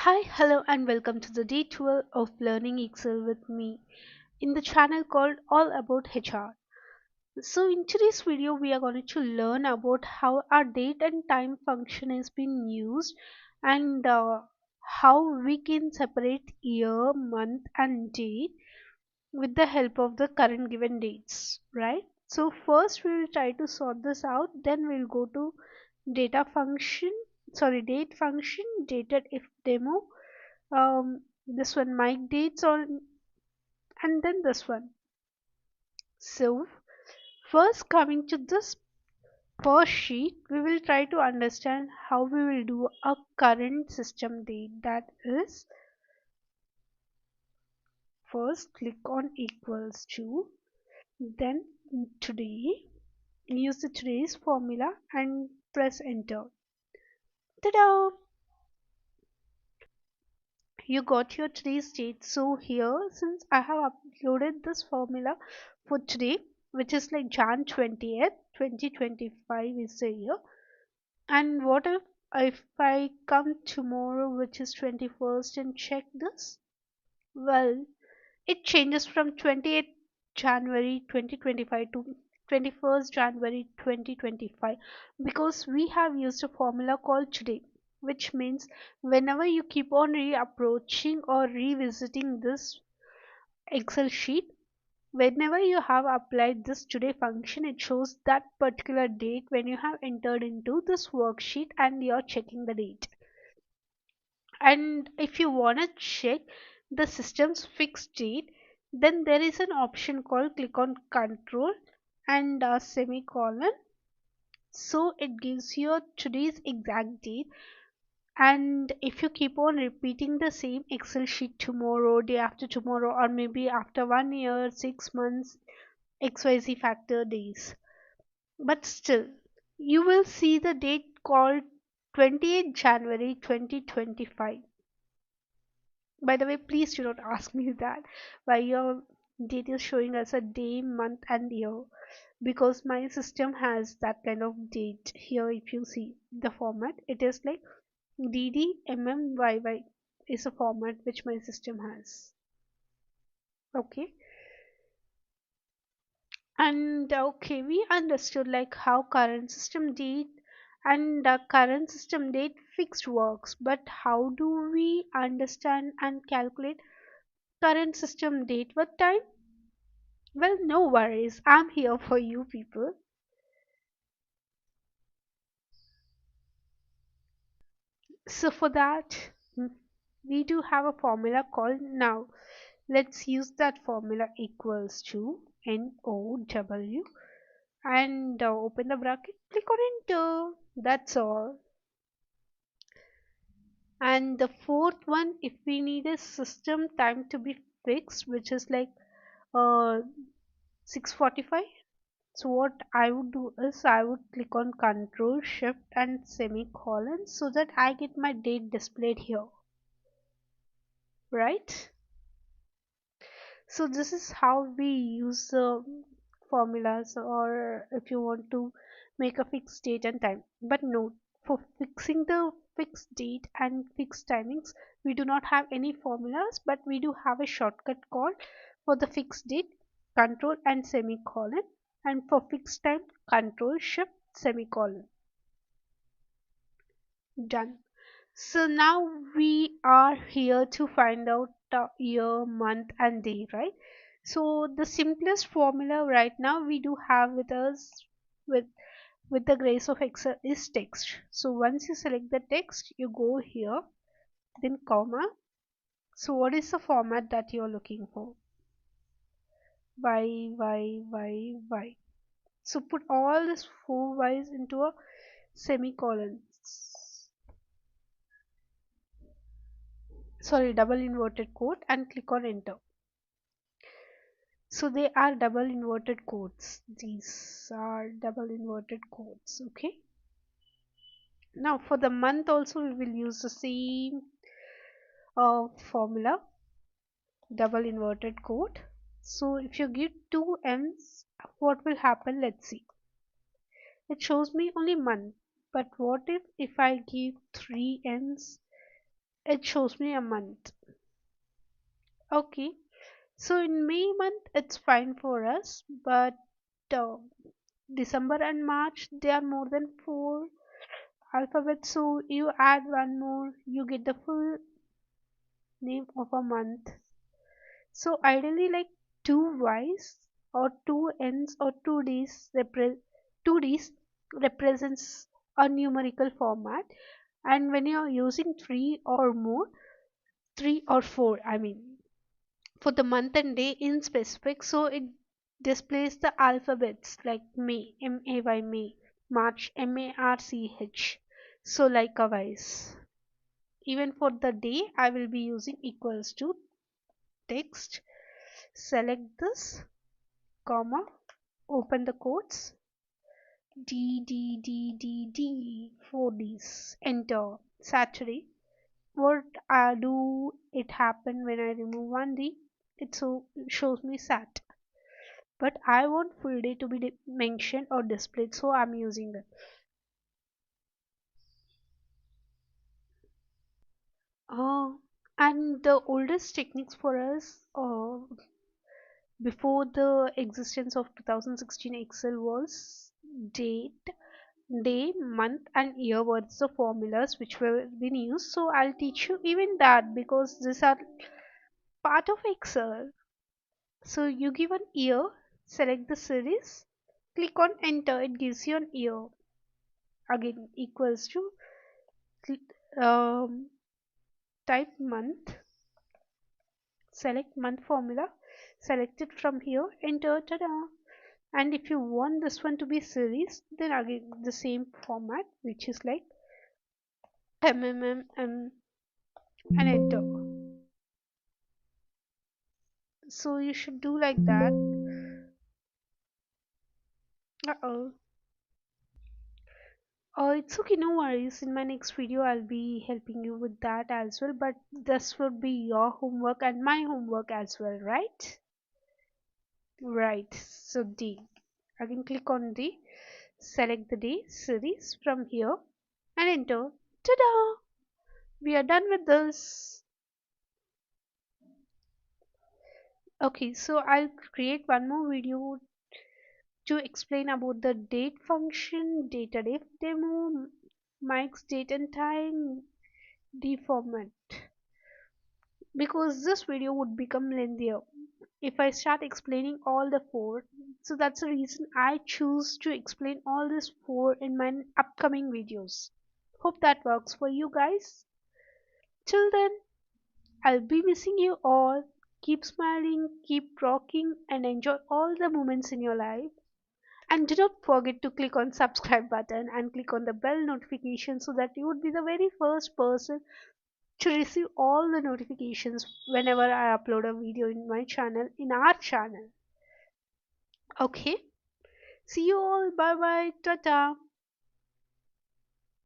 Hi, hello, and welcome to the day 12 of Learning Excel with me in the channel called All About HR. So, in today's video, we are going to learn about how our date and time function is being used and how we can separate year, month, and date with the help of the current given dates, right? So, first we will try to sort this out, then we'll go to data function, date function, dated if demo, this one mic dates on, and then this one. So first, coming to this first sheet, we will try to understand how we will do a current system date. That is, first click on equals to, then today, use the today's formula and press enter. Ta-da! You got your today's date. So here, since I have uploaded this formula for today, which is like Jan 20th 2025 is the year, and what if I come tomorrow, which is 21st, and check this? Well, it changes from 28th January 2025 to 21st January 2025 because we have used a formula called today, which means whenever you keep on reapproaching or revisiting this Excel sheet, whenever you have applied this today function, it shows that particular date when you have entered into this worksheet and you're checking the date. And if you want to check the system's fixed date, then there is an option called click on control and semicolon. So it gives you today's exact date. And if you keep on repeating the same Excel sheet tomorrow, day after tomorrow, or maybe after 1 year, 6 months, XYZ factor days, but still, you will see the date called 28th January 2025. By the way, please do not ask me that why your date is showing as a day, month, and year, because my system has that kind of date here. If you see the format, it is like DDMMYY is a format which my system has. Okay, and okay, we understood like how current system date and current system date fixed works, but how do we understand and calculate current system date with time? Well, no worries, I'm here for you people. So for that, we do have a formula called now. Let's use that formula equals to NOW and open the bracket, click on enter. That's all. And the fourth one, if we need a system time to be fixed, which is like uh 6:45. So what I would do is I would click on control shift and semicolon so that I get my date displayed here, right? So this is how we use formulas, or if you want to make a fixed date and time. But note, for fixing the fixed date and fixed timings, we do not have any formulas, but we do have a shortcut called for the fixed date, control and semicolon, and for fixed time, control shift semicolon. Done. So now we are here to find out the year, month, and day, right? So the simplest formula right now we do have with us with with the grace of Excel is text. So once you select the text, you go here, then comma. So what is the format that you're looking for? Y. So put all this four Y's into a semicolon. Sorry, double inverted quote and click on enter. So they are double inverted quotes. These are double inverted quotes. Okay. Now for the month also we will use the same formula, double inverted quote. So if you give two M's, what will happen? Let's see. It shows me only month. But what if I give three N's? It shows me a month. Okay, so in May month it's fine for us, but uh, December and March they are more than four alphabets, so you add one more, you get the full name of a month. So ideally, like two Y's or two N's or 2D's represents a numerical format, and when you're using three or more, three or four, I mean, for the month and day in specific, so it displays the alphabets like May, May, May, March, March. So likewise, even for the day, I will be using equals to text. Select this, comma, open the quotes, D, 4Ds, enter, Saturday. What do it happen when I remove one D? It shows me Sat. But I want full day to be mentioned or displayed, so I'm using that. Uh, and the oldest techniques for us before the existence of 2016 Excel was date, day, month, and year was the formulas which were being used. So I'll teach you even that because these are part of Excel. So you give an year, select the series, click on enter, it gives you an year. Again equals to um, type month, select month formula, select it from here, enter, ta-da. And if you want this one to be series, then again the same format, which is like MMM and enter. So you should do like that. Uh-oh. It's okay, no worries. In my next video, I'll be helping you with that as well. But this would be your homework and my homework as well, right? Right. So D. Again, click on D. Select the D series from here and enter. Ta-da! We are done with this. Okay, so I'll create one more video to explain about the date function, data demo, Mike's date and time, deformat, because this video would become lengthier if I start explaining all the four. So that's the reason I choose to explain all these four in my upcoming videos. Hope that works for you guys. Till then, I'll be missing you all. Keep smiling, keep rocking, and enjoy all the moments in your life. And do not forget to click on subscribe button and click on the bell notification so that you would be the very first person to receive all the notifications whenever I upload a video in my channel, in our channel. Okay, see you all. Bye bye. Tata.